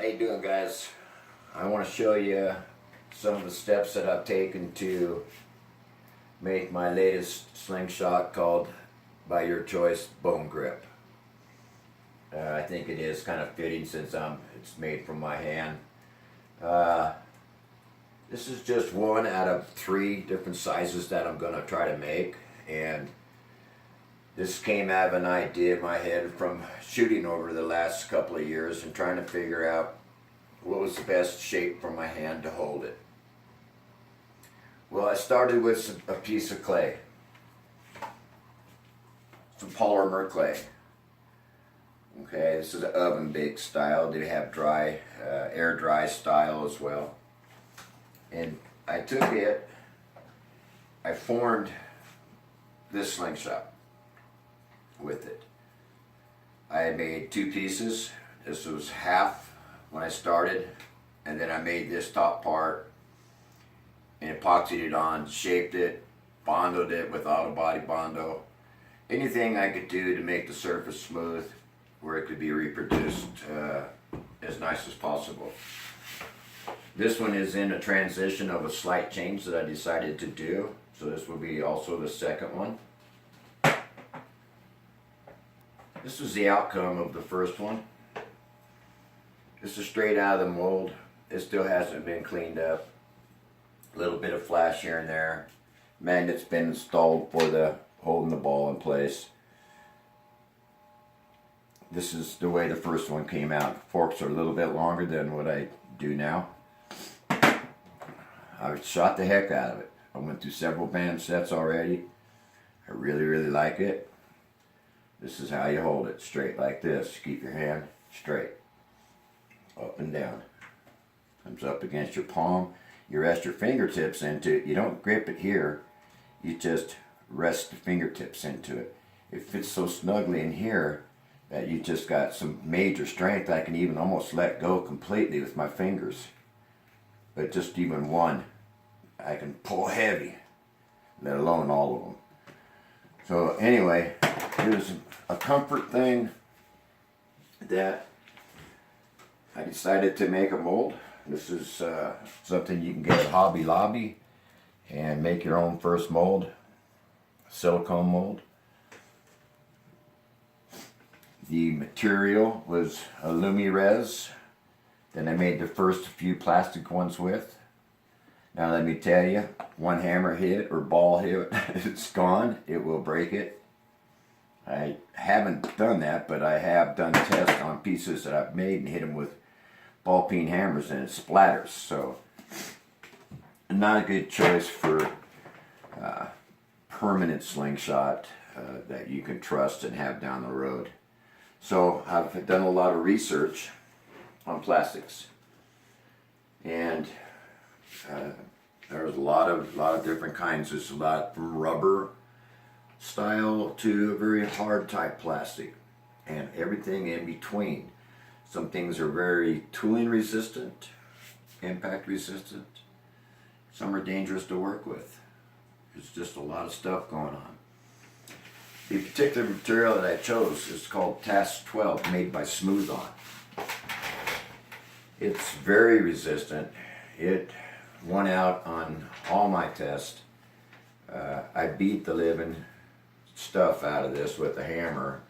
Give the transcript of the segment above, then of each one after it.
How you doing, guys? I want to show you some of the steps that I've taken to make my latest slingshot called, by your choice, Bonegrip. I think it is kind of fitting since it's made from my hand. This is just one out of 3 different sizes that I'm going to try to make, and this came out of an idea in my head from shooting over the last couple of years and trying to figure out what was the best shape for my hand to hold it. Well, I started with a piece of clay, some polymer clay. Okay, this is an oven baked style. They have dry, air dry style as well. And I took it, I formed this slingshot with it. I made 2 pieces. This was half when I started, and then I made this top part and epoxied it on, shaped it, bonded it with auto body bondo. Anything I could do to make the surface smooth where it could be reproduced as nice as possible. This one is in a transition of a slight change that I decided to do, so this will be also the second one. This is the outcome of the first one. This is straight out of the mold. It still hasn't been cleaned up. A little bit of flash here and there. Magnet's been installed for the holding the ball in place. This is the way the first one came out. Forks are a little bit longer than what I do now. I shot the heck out of it. I went through several band sets already. I really like it. This is how you hold it, straight like this. Keep your hand straight, up and down. Comes up against your palm. You rest your fingertips into it. You don't grip it here. You just rest the fingertips into it. It fits so snugly in here that you just got some major strength. I can even almost let go completely with my fingers. But just even one, I can pull heavy, let alone all of them. So anyway, it was a comfort thing that I decided to make a mold. This is something you can get at Hobby Lobby and make your own first mold, silicone mold. The material was Alumi-Res. Then I made the first few plastic ones with. Now let me tell you, one hammer hit or ball hit, it's gone. It will break it. I haven't done that, but I have done tests on pieces that I've made and hit them with ball peen hammers and it splatters. So not a good choice for permanent slingshot that you can trust and have down the road. So I've done a lot of research on plastics, and there's a lot of different kinds. There's a lot from rubber style to a very hard type plastic, and everything in between. Some things are very tooling resistant, impact resistant. Some are dangerous to work with. There's just a lot of stuff going on. The particular material that I chose is called Task 12, made by Smooth On. It's very resistant. It won out on all my tests. I beat the living stuff out of this with a hammer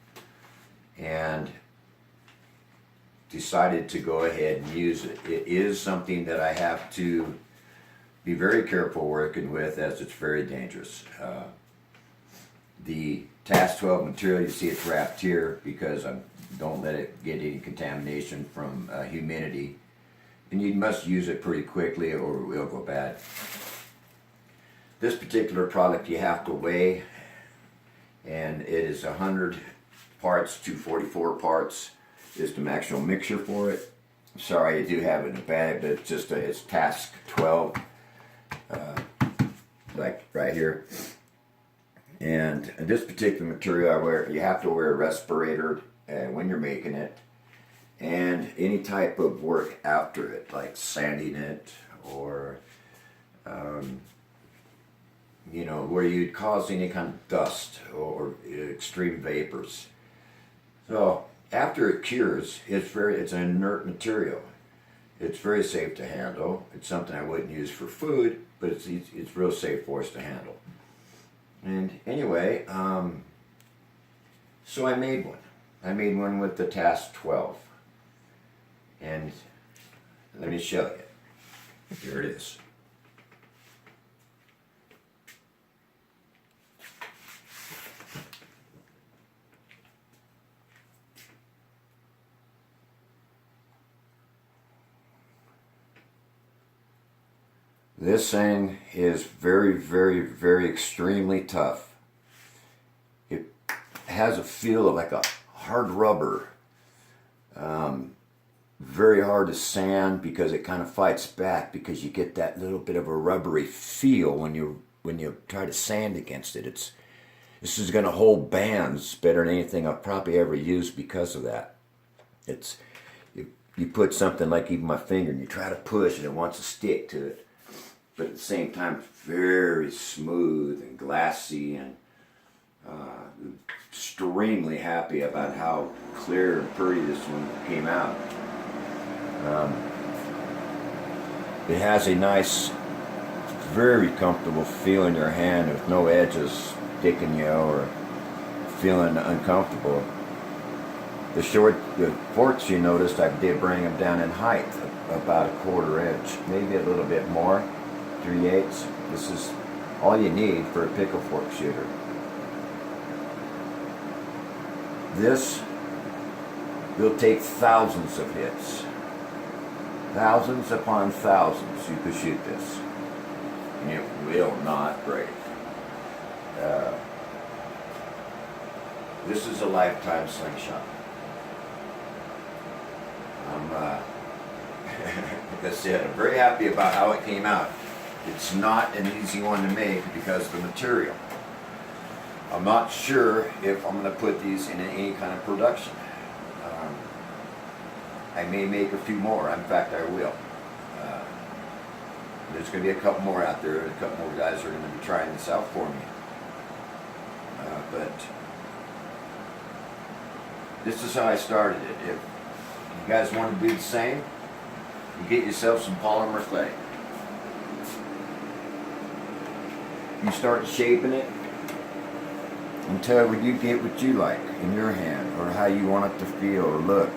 and decided to go ahead and use it. It is something that I have to be very careful working with, as it's very dangerous. The Task 12 material, you see it's wrapped here because I don't let it get any contamination from humidity. And you must use it pretty quickly or it will go bad. This particular product you have to weigh, and it is 100 parts to 44 parts is the maximum mixture for it. I'm sorry, I do have it in a bag, but it's just it's Task 12, like right here. And this particular material, you have to wear a respirator when you're making it, and any type of work after it, like sanding it or you know, where you'd cause any kind of dust or extreme vapors. So after it cures, it's an inert material. It's very safe to handle. It's something I wouldn't use for food, but it's real safe for us to handle. And anyway, so I made one. I made one with the Task 12. And let me show you. Here it is. This thing is very, very, very extremely tough. It has a feel of like a hard rubber. Very hard to sand because it kind of fights back, because you get that little bit of a rubbery feel when you try to sand against it. This is going to hold bands better than anything I've probably ever used because of that. You put something like even my finger and you try to push and it wants to stick to it. But at the same time, it's very smooth and glassy, and extremely happy about how clear and pretty this one came out. It has a nice, very comfortable feel in your hand with no edges sticking you or feeling uncomfortable. The forks, you noticed, I did bring them down in height, about a 1/4 inch, maybe a little bit more. 3/8. This is all you need for a pickle fork shooter. This will take thousands of hits. Thousands upon thousands you could shoot this. And it will not break. This is a lifetime slingshot. Like I said, I'm very happy about how it came out. It's not an easy one to make because of the material. I'm not sure if I'm going to put these in any kind of production. I may make a few more. In fact, I will. There's going to be a couple more out there. A couple more guys are going to be trying this out for me. But this is how I started it. If you guys want to do the same, you get yourself some polymer clay. You start shaping it until you get what you like in your hand, or how you want it to feel or look.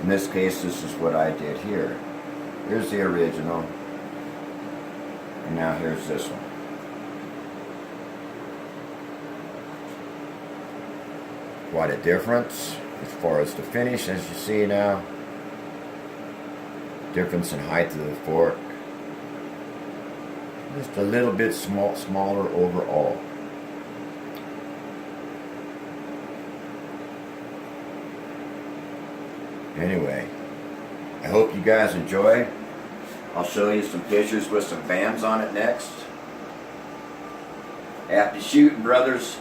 In this case, this is what I did here. Here's the original, and now here's this one. Quite a difference as far as the finish, as you see now. Difference in height of the fork. Just a little bit smaller overall. Anyway, I hope you guys enjoy. I'll show you some pictures with some bands on it next. Happy shooting, brothers.